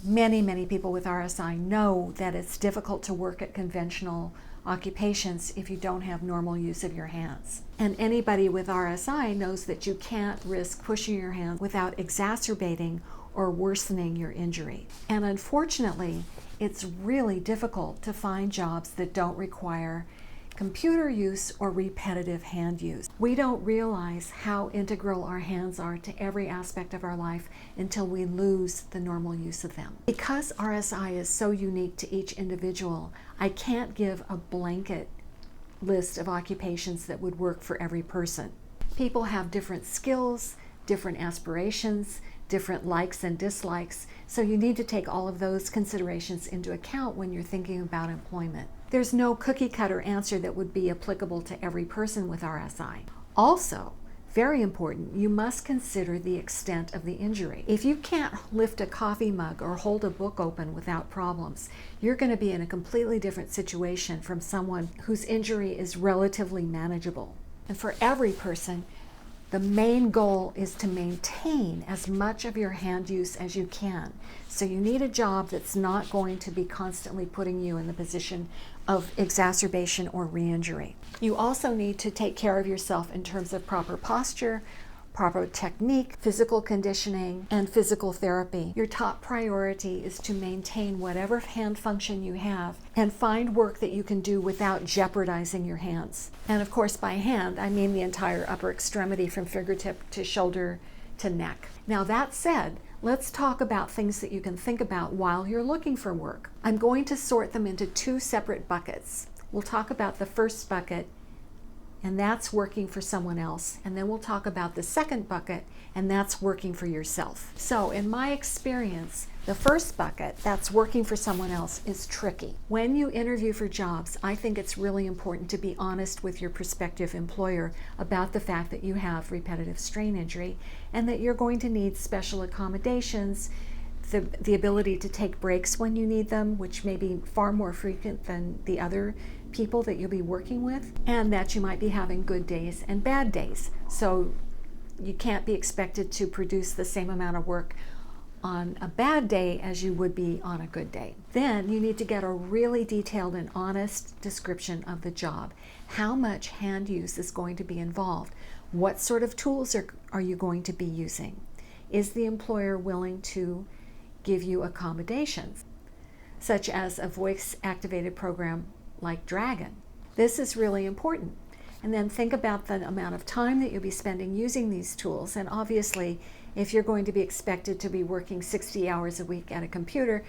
Many people with RSI know that it's difficult to work at conventional occupations if you don't have normal use of your hands. And anybody with RSI knows that you can't risk pushing your hand without exacerbating or worsening your injury. And unfortunately, it's really difficult to find jobs that don't require computer use or repetitive hand use. We don't realize how integral our hands are to every aspect of our life until we lose the normal use of them. Because RSI is so unique to each individual, I can't give a blanket list of occupations that would work for every person. People have different skills, different aspirations, different likes and dislikes, so you need to take all of those considerations into account when you're thinking about employment. There's no cookie cutter answer that would be applicable to every person with RSI. Also, very important, you must consider the extent of the injury. If you can't lift a coffee mug or hold a book open without problems, you're going to be in a completely different situation from someone whose injury is relatively manageable. And for every person, the main goal is to maintain as much of your hand use as you can. So you need a job that's not going to be constantly putting you in the position of exacerbation or re-injury. You also need to take care of yourself in terms of proper posture, proper technique, physical conditioning, and physical therapy. Your top priority is to maintain whatever hand function you have and find work that you can do without jeopardizing your hands. And of course, by hand, I mean the entire upper extremity from fingertip to shoulder to neck. Now that said, let's talk about things that you can think about while you're looking for work. I'm going to sort them into two separate buckets. We'll talk about the first bucket, and that's working for someone else. And then we'll talk about the second bucket, and that's working for yourself. So in my experience, the first bucket, that's working for someone else, is tricky. When you interview for jobs, I think it's really important to be honest with your prospective employer about the fact that you have repetitive strain injury and that you're going to need special accommodations, the ability to take breaks when you need them, which may be far more frequent than the other people that you'll be working with, and that you might be having good days and bad days. So you can't be expected to produce the same amount of work on a bad day as you would be on a good day. Then you need to get a really detailed and honest description of the job. How much hand use is going to be involved? What sort of tools are you going to be using? Is the employer willing to give you accommodations, such as a voice-activated program like Dragon? This is really important. And then think about the amount of time that you'll be spending using these tools. And obviously, if you're going to be expected to be working 60 hours a week at a computer,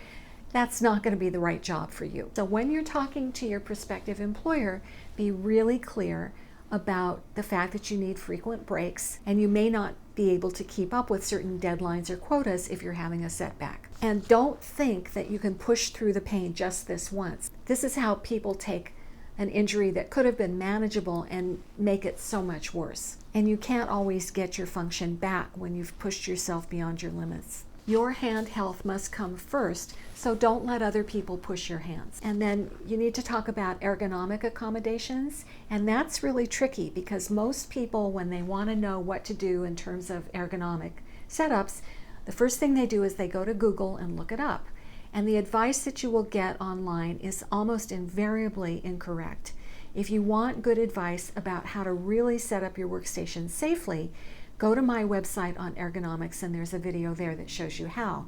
that's not going to be the right job for you. So when you're talking to your prospective employer, be really clear about the fact that you need frequent breaks, and you may not be able to keep up with certain deadlines or quotas if you're having a setback. And don't think that you can push through the pain just this once. This is how people take an injury that could have been manageable and make it so much worse. And you can't always get your function back when you've pushed yourself beyond your limits. Your hand health must come first, so don't let other people push your hands. And then you need to talk about ergonomic accommodations, and that's really tricky because most people, when they want to know what to do in terms of ergonomic setups, the first thing they do is they go to Google and look it up. And the advice that you will get online is almost invariably incorrect. If you want good advice about how to really set up your workstation safely, go to my website on ergonomics, and there's a video there that shows you how.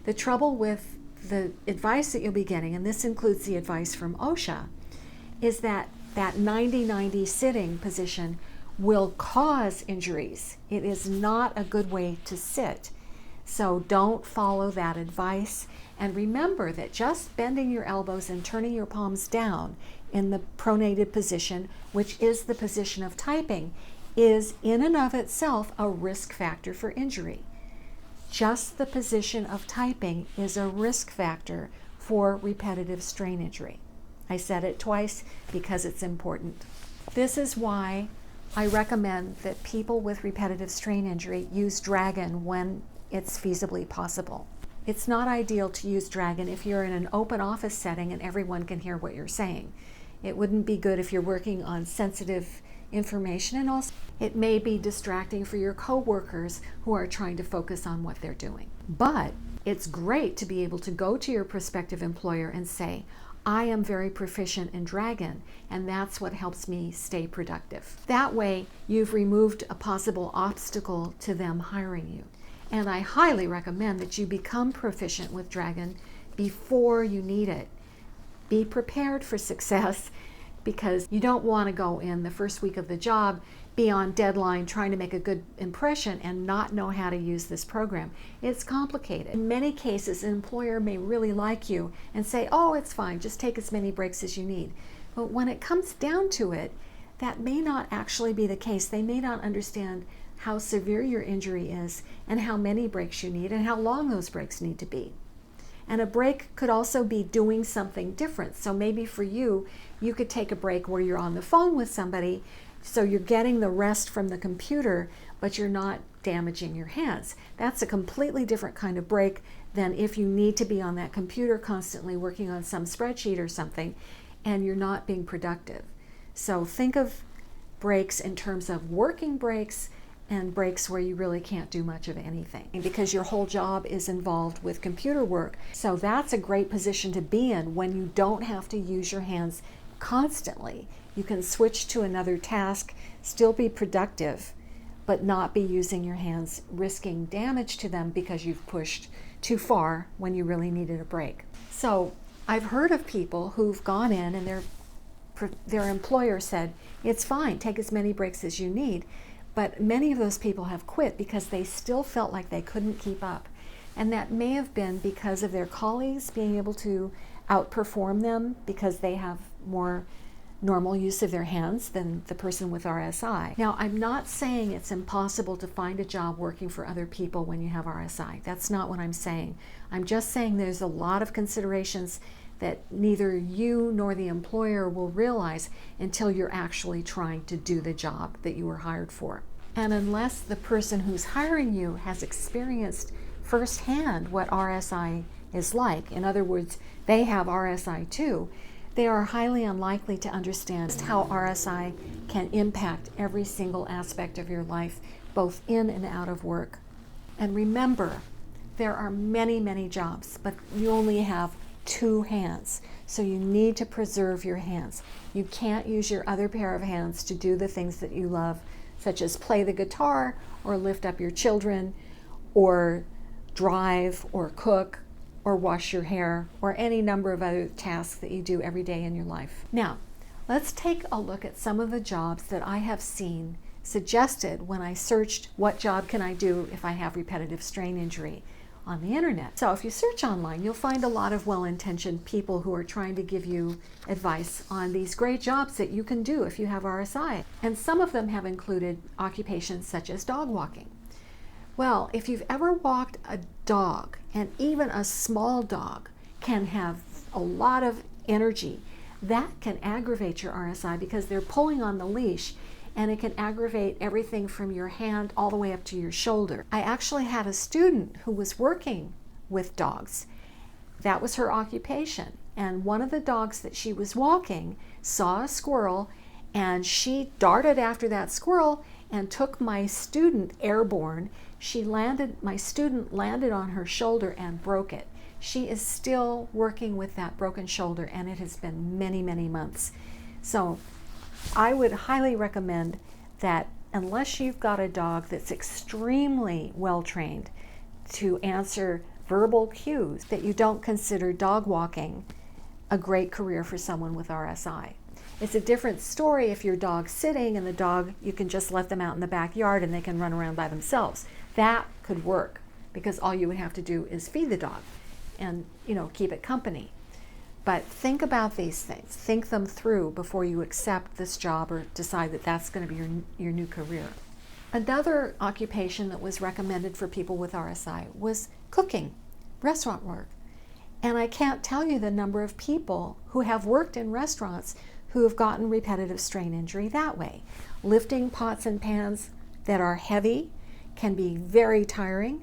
The trouble with the advice that you'll be getting, and this includes the advice from OSHA, is that 90-90 sitting position will cause injuries. It is not a good way to sit. So don't follow that advice. And remember that just bending your elbows and turning your palms down in the pronated position, which is the position of typing, is in and of itself a risk factor for injury. Just the position of typing is a risk factor for repetitive strain injury. I said it twice because it's important. This is why I recommend that people with repetitive strain injury use Dragon when it's feasibly possible. It's not ideal to use Dragon if you're in an open office setting and everyone can hear what you're saying. It wouldn't be good if you're working on sensitive information, and also it may be distracting for your coworkers who are trying to focus on what they're doing. But It's great to be able to go to your prospective employer and say, I am very proficient in Dragon, and that's what helps me stay productive. That way, you've removed a possible obstacle to them hiring you. And I highly recommend that you become proficient with Dragon before you need it. Be prepared for success, because you don't want to go in the first week of the job, be on deadline trying to make a good impression and not know how to use this program. It's complicated. In many cases, an employer may really like you and say, oh, it's fine, just take as many breaks as you need. But when it comes down to it, that may not actually be the case. They may not understand how severe your injury is and how many breaks you need and how long those breaks need to be. And a break could also be doing something different. So maybe for you, you could take a break where you're on the phone with somebody, so you're getting the rest from the computer, but you're not damaging your hands. That's a completely different kind of break than if you need to be on that computer constantly working on some spreadsheet or something, and you're not being productive. So think of breaks in terms of working breaks and breaks where you really can't do much of anything, because your whole job is involved with computer work. So that's a great position to be in when you don't have to use your hands constantly. You can switch to another task, still be productive, but not be using your hands, risking damage to them because you've pushed too far when you really needed a break. So I've heard of people who've gone in and their employer said, it's fine, take as many breaks as you need. But many of those people have quit because they still felt like they couldn't keep up. And that may have been because of their colleagues being able to outperform them because they have more normal use of their hands than the person with RSI. Now, I'm not saying it's impossible to find a job working for other people when you have RSI. That's not what I'm saying. I'm just saying there's a lot of considerations that neither you nor the employer will realize until you're actually trying to do the job that you were hired for. And unless the person who's hiring you has experienced firsthand what RSI is like, in other words, they have RSI too, they are highly unlikely to understand how RSI can impact every single aspect of your life, both in and out of work. And remember, there are many, many jobs, but you only have 2 hands, so you need to preserve your hands. You can't use your other pair of hands to do the things that you love, such as play the guitar or lift up your children or drive or cook or wash your hair or any number of other tasks that you do every day in your life. Now, let's take a look at some of the jobs that I have seen suggested when I searched what job can I do if I have repetitive strain injury on the internet. So if you search online, you'll find a lot of well-intentioned people who are trying to give you advice on these great jobs that you can do if you have RSI. And some of them have included occupations such as dog walking. Well, if you've ever walked a dog, and even a small dog can have a lot of energy, that can aggravate your RSI because they're pulling on the leash, and it can aggravate everything from your hand all the way up to your shoulder. I actually had a student who was working with dogs. That was her occupation. And one of the dogs that she was walking saw a squirrel, and she darted after that squirrel and took my student airborne. My student landed on her shoulder and broke it. She is still working with that broken shoulder, and it has been many, many months. So I would highly recommend that unless you've got a dog that's extremely well trained to answer verbal cues, that you don't consider dog walking a great career for someone with RSI. It's a different story if your dog's sitting and the dog, you can just let them out in the backyard and they can run around by themselves. That could work because all you would have to do is feed the dog and, keep it company. But think about these things. Think them through before you accept this job or decide that that's going to be your new career. Another occupation that was recommended for people with RSI was cooking, restaurant work. And I can't tell you the number of people who have worked in restaurants who have gotten repetitive strain injury that way. Lifting pots and pans that are heavy can be very tiring.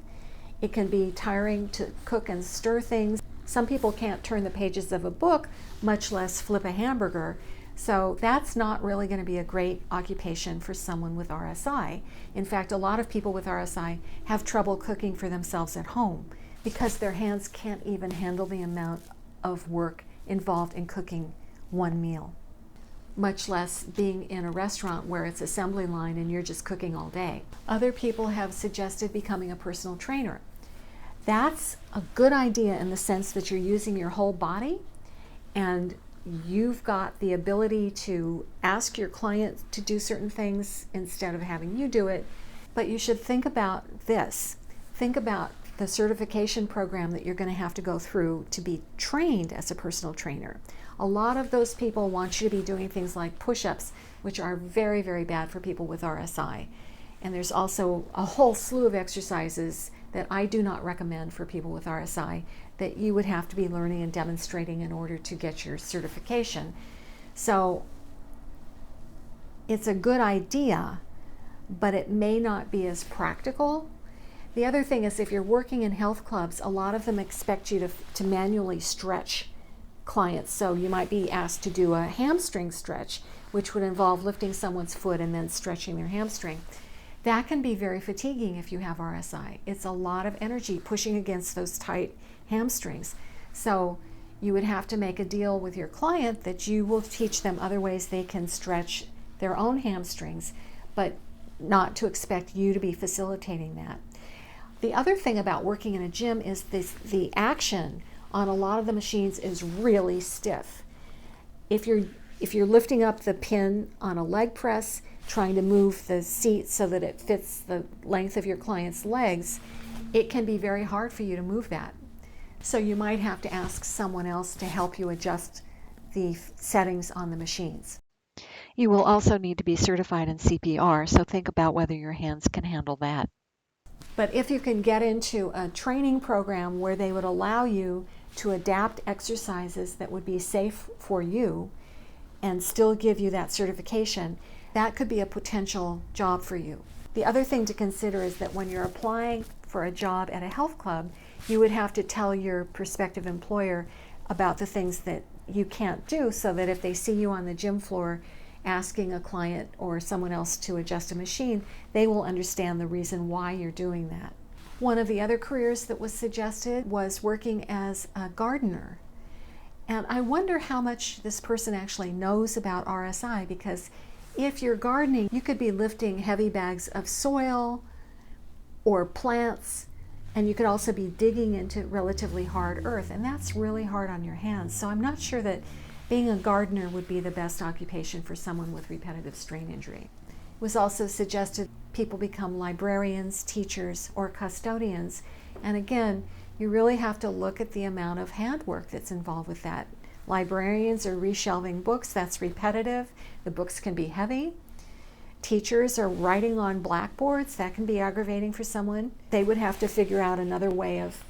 It can be tiring to cook and stir things. Some people can't turn the pages of a book, much less flip a hamburger. So that's not really going to be a great occupation for someone with RSI. In fact, a lot of people with RSI have trouble cooking for themselves at home. because their hands can't even handle the amount of work involved in cooking one meal, much less being in a restaurant where it's assembly line and you're just cooking all day. Other people have suggested becoming a personal trainer. That's a good idea in the sense that you're using your whole body and you've got the ability to ask your client to do certain things instead of having you do it. But you should think about this. Think about the certification program that you're going to have to go through to be trained as a personal trainer. A lot of those people want you to be doing things like push-ups, which are very, very bad for people with RSI. And there's also a whole slew of exercises that I do not recommend for people with RSI that you would have to be learning and demonstrating in order to get your certification. So it's a good idea, but it may not be as practical. The other thing is, if you're working in health clubs, a lot of them expect you to manually stretch clients. So you might be asked to do a hamstring stretch, which would involve lifting someone's foot and then stretching their hamstring. That can be very fatiguing if you have RSI. It's a lot of energy pushing against those tight hamstrings. So you would have to make a deal with your client that you will teach them other ways they can stretch their own hamstrings, but not to expect you to be facilitating that. The other thing about working in a gym is the action on a lot of the machines is really stiff. If you're lifting up the pin on a leg press, trying to move the seat so that it fits the length of your client's legs, it can be very hard for you to move that. So you might have to ask someone else to help you adjust the settings on the machines. You will also need to be certified in CPR, so think about whether your hands can handle that. But if you can get into a training program where they would allow you to adapt exercises that would be safe for you and still give you that certification, that could be a potential job for you. The other thing to consider is that when you're applying for a job at a health club, you would have to tell your prospective employer about the things that you can't do, so that if they see you on the gym floor asking a client or someone else to adjust a machine, they will understand the reason why you're doing that. One of the other careers that was suggested was working as a gardener. And I wonder how much this person actually knows about RSI, because if you're gardening, you could be lifting heavy bags of soil or plants, and you could also be digging into relatively hard earth, and that's really hard on your hands. So I'm not sure that being a gardener would be the best occupation for someone with repetitive strain injury. It was also suggested people become librarians, teachers, or custodians. And again, you really have to look at the amount of handwork that's involved with that. Librarians are reshelving books, that's repetitive. The books can be heavy. Teachers are writing on blackboards, that can be aggravating for someone. They would have to figure out another way of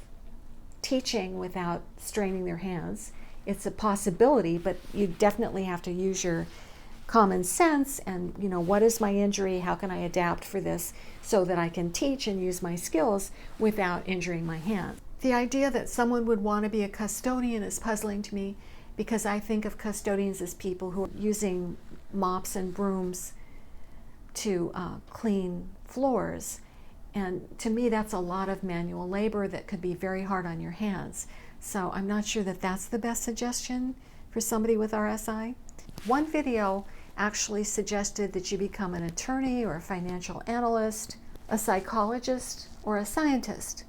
teaching without straining their hands. It's a possibility, but you definitely have to use your common sense and, what is my injury? How can I adapt for this so that I can teach and use my skills without injuring my hand? The idea that someone would want to be a custodian is puzzling to me, because I think of custodians as people who are using mops and brooms to clean floors. And to me, that's a lot of manual labor that could be very hard on your hands. So I'm not sure that that's the best suggestion for somebody with RSI. One video actually suggested that you become an attorney or a financial analyst, a psychologist, or a scientist.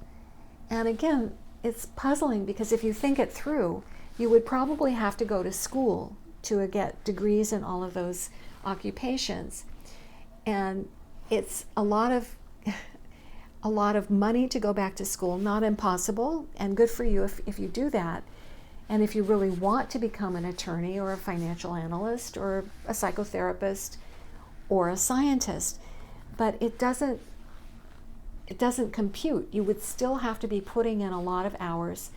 And again, it's puzzling, because if you think it through, you would probably have to go to school to get degrees in all of those occupations. And it's a lot of money to go back to school, not impossible, and good for you if you do that. And if you really want to become an attorney or a financial analyst or a psychotherapist or a scientist, but it doesn't compute. You would still have to be putting in a lot of hours,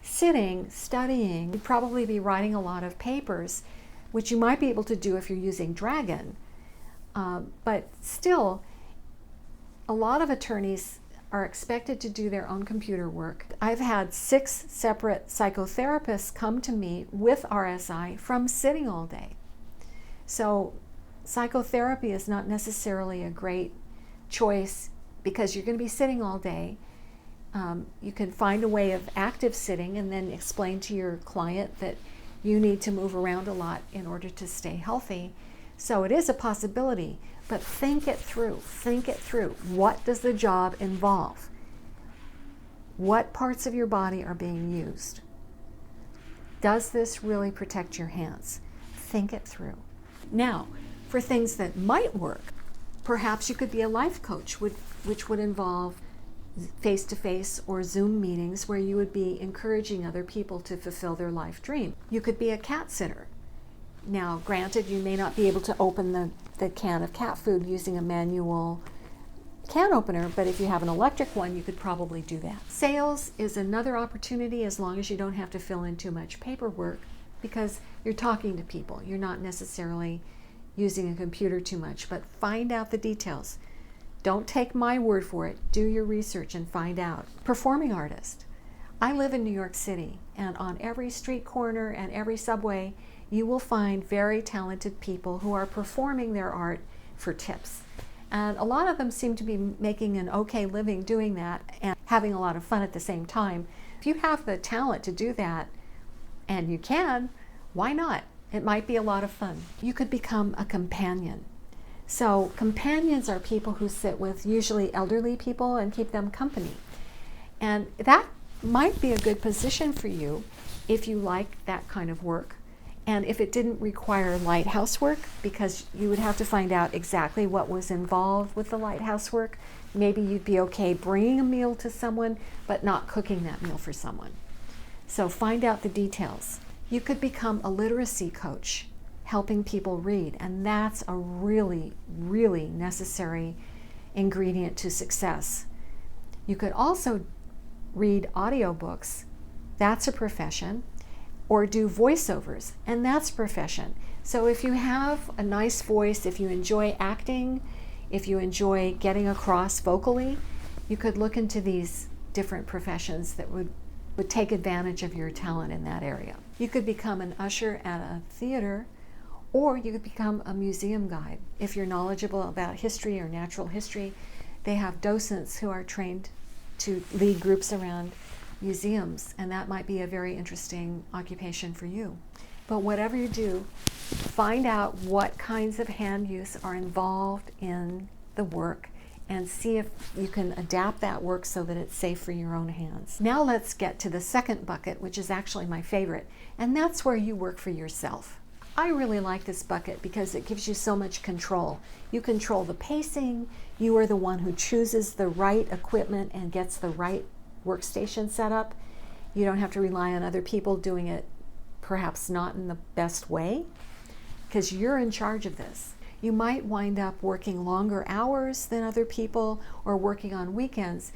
sitting, studying. You'd probably be writing a lot of papers, which you might be able to do if you're using Dragon. But still, a lot of attorneys are expected to do their own computer work. I've had 6 separate psychotherapists come to me with RSI from sitting all day. So psychotherapy is not necessarily a great choice, because you're going to be sitting all day. You can find a way of active sitting and then explain to your client that you need to move around a lot in order to stay healthy. So it is a possibility, but think it through. Think it through. What does the job involve? What parts of your body are being used? Does this really protect your hands? Think it through. Now, for things that might work, perhaps you could be a life coach, which would involve face-to-face or Zoom meetings where you would be encouraging other people to fulfill their life dream. You could be a cat sitter. Now, granted, you may not be able to open the can of cat food using a manual can opener, but if you have an electric one, you could probably do that. Sales is another opportunity as long as you don't have to fill in too much paperwork, because you're talking to people. You're not necessarily using a computer too much, but find out the details. Don't take my word for it. Do your research and find out. Performing artist. I live in New York City, and on every street corner and every subway, you will find very talented people who are performing their art for tips. And a lot of them seem to be making an okay living doing that and having a lot of fun at the same time. If you have the talent to do that, and you can, why not? It might be a lot of fun. You could become a companion. So companions are people who sit with usually elderly people and keep them company. And that might be a good position for you if you like that kind of work. And if it didn't require light housework, because you would have to find out exactly what was involved with the light housework. Maybe you'd be okay bringing a meal to someone, but not cooking that meal for someone. So find out the details. You could become a literacy coach, helping people read, and that's a really, really necessary ingredient to success. You could also read audiobooks, that's a profession, or do voiceovers, and that's a profession. So if you have a nice voice, if you enjoy acting, if you enjoy getting across vocally, you could look into these different professions that would take advantage of your talent in that area. You could become an usher at a theater, or you could become a museum guide. If you're knowledgeable about history or natural history, they have docents who are trained to lead groups around museums, and that might be a very interesting occupation for you. But whatever you do, find out what kinds of hand use are involved in the work and see if you can adapt that work so that it's safe for your own hands. Now let's get to the second bucket, which is actually my favorite, and that's where you work for yourself. I really like this bucket because it gives you so much control. You control the pacing, you are the one who chooses the right equipment and gets the right workstation set up. You don't have to rely on other people doing it perhaps not in the best way, because you're in charge of this. You might wind up working longer hours than other people or working on weekends,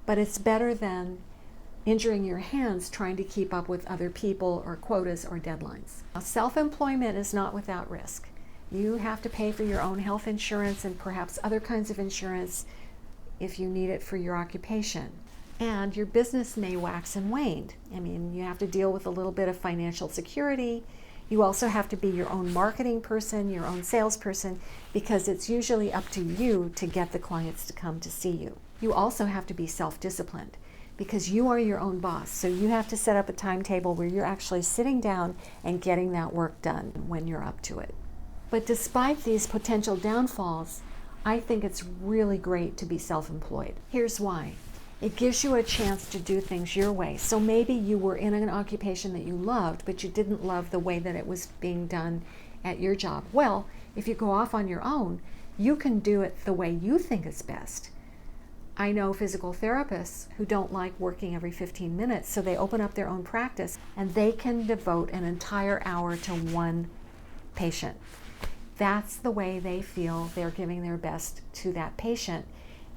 but it's better than injuring your hands trying to keep up with other people or quotas or deadlines. Now, self-employment is not without risk. You have to pay for your own health insurance and perhaps other kinds of insurance if you need it for your occupation. And your business may wax and wane. I mean, you have to deal with a little bit of financial security. You also have to be your own marketing person, your own salesperson, because it's usually up to you to get the clients to come to see you. You also have to be self-disciplined because you are your own boss. So you have to set up a timetable where you're actually sitting down and getting that work done when you're up to it. But despite these potential downfalls, I think it's really great to be self-employed. Here's why. It gives you a chance to do things your way. So maybe you were in an occupation that you loved, but you didn't love the way that it was being done at your job. Well, if you go off on your own, you can do it the way you think is best. I know physical therapists who don't like working every 15 minutes, so they open up their own practice and they can devote an entire hour to one patient. That's the way they feel they're giving their best to that patient.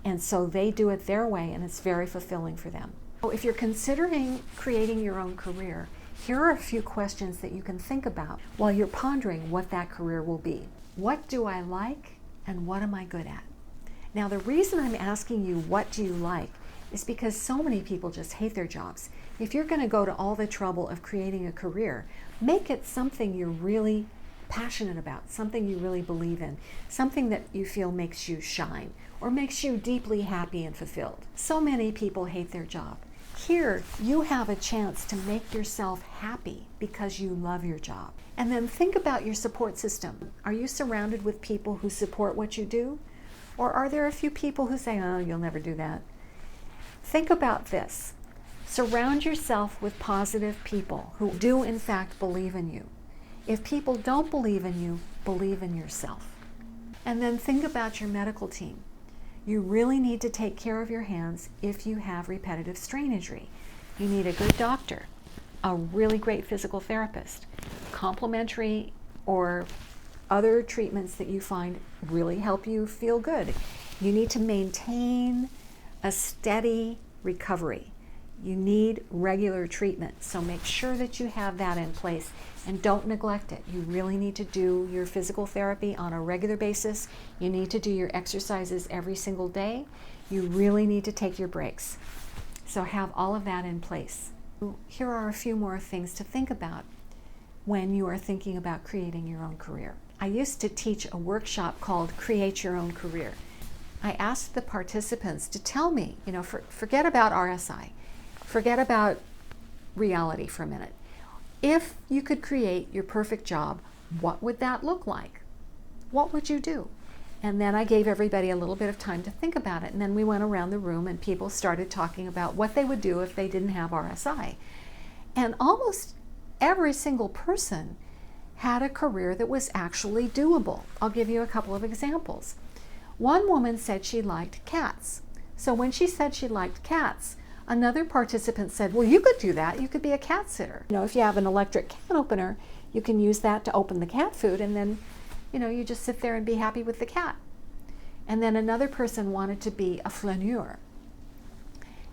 And so they do it their way, and it's very fulfilling for them. So if you're considering creating your own career, here are a few questions that you can think about while you're pondering what that career will be. What do I like, and what am I good at? Now, the reason I'm asking you what do you like is because so many people just hate their jobs. If you're going to go to all the trouble of creating a career, make it something you're really passionate about, something you really believe in, something that you feel makes you shine, or makes you deeply happy and fulfilled. So many people hate their job. Here, you have a chance to make yourself happy because you love your job. And then think about your support system. Are you surrounded with people who support what you do? Or are there a few people who say, oh, you'll never do that? Think about this. Surround yourself with positive people who do in fact believe in you. If people don't believe in you, believe in yourself. And then think about your medical team. You really need to take care of your hands if you have repetitive strain injury. You need a good doctor, a really great physical therapist, complementary or other treatments that you find really help you feel good. You need to maintain a steady recovery. You need regular treatment, so make sure that you have that in place and don't neglect it. You really need to do your physical therapy on a regular basis. You need to do your exercises every single day. You really need to take your breaks. So have all of that in place. Here are a few more things to think about when you are thinking about creating your own career. I used to teach a workshop called Create Your Own Career. I asked the participants to tell me, forget about RSI. Forget about reality for a minute. If you could create your perfect job, what would that look like? What would you do? And then I gave everybody a little bit of time to think about it. And then we went around the room and people started talking about what they would do if they didn't have RSI. And almost every single person had a career that was actually doable. I'll give you a couple of examples. One woman said she liked cats. So when she said she liked cats, another participant said, well, you could do that. You could be a cat sitter. If you have an electric can opener, you can use that to open the cat food, and then, you just sit there and be happy with the cat. And then another person wanted to be a flaneur.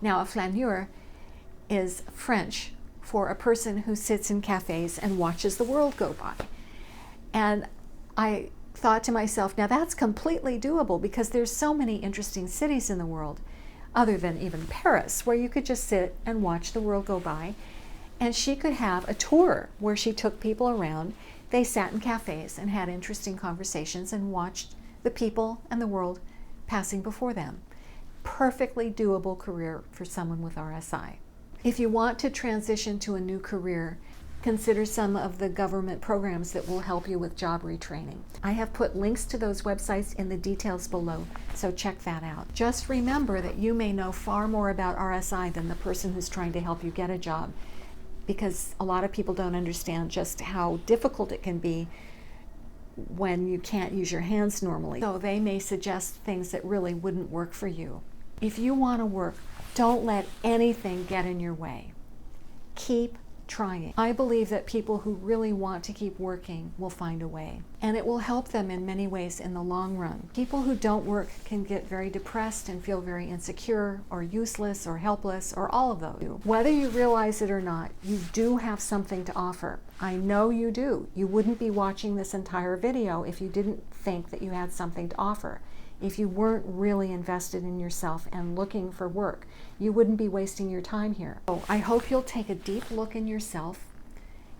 Now, a flaneur is French for a person who sits in cafes and watches the world go by. And I thought to myself, now that's completely doable because there's so many interesting cities in the world, other than even Paris, where you could just sit and watch the world go by. And she could have a tour where she took people around. They sat in cafes and had interesting conversations and watched the people and the world passing before them. Perfectly doable career for someone with RSI. If you want to transition to a new career, consider some of the government programs that will help you with job retraining. I have put links to those websites in the details below, so check that out. Just remember that you may know far more about RSI than the person who's trying to help you get a job, because a lot of people don't understand just how difficult it can be when you can't use your hands normally. So they may suggest things that really wouldn't work for you. If you want to work, don't let anything get in your way. Keep trying. I believe that people who really want to keep working will find a way, and it will help them in many ways in the long run. People who don't work can get very depressed and feel very insecure or useless or helpless or all of those. Whether you realize it or not, you do have something to offer. I know you do. You wouldn't be watching this entire video if you didn't think that you had something to offer. If you weren't really invested in yourself and looking for work, you wouldn't be wasting your time here. So I hope you'll take a deep look in yourself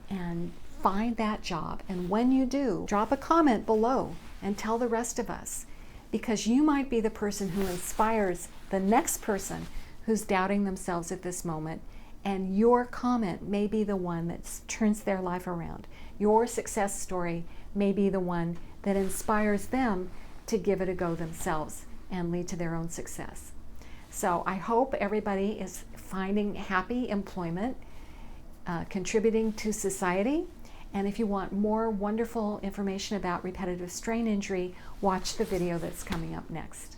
and find that job. And when you do, drop a comment below and tell the rest of us, because you might be the person who inspires the next person who's doubting themselves at this moment, and your comment may be the one that turns their life around. Your success story may be the one that inspires them to give it a go themselves and lead to their own success. So I hope everybody is finding happy employment, contributing to society. And if you want more wonderful information about repetitive strain injury, watch the video that's coming up next.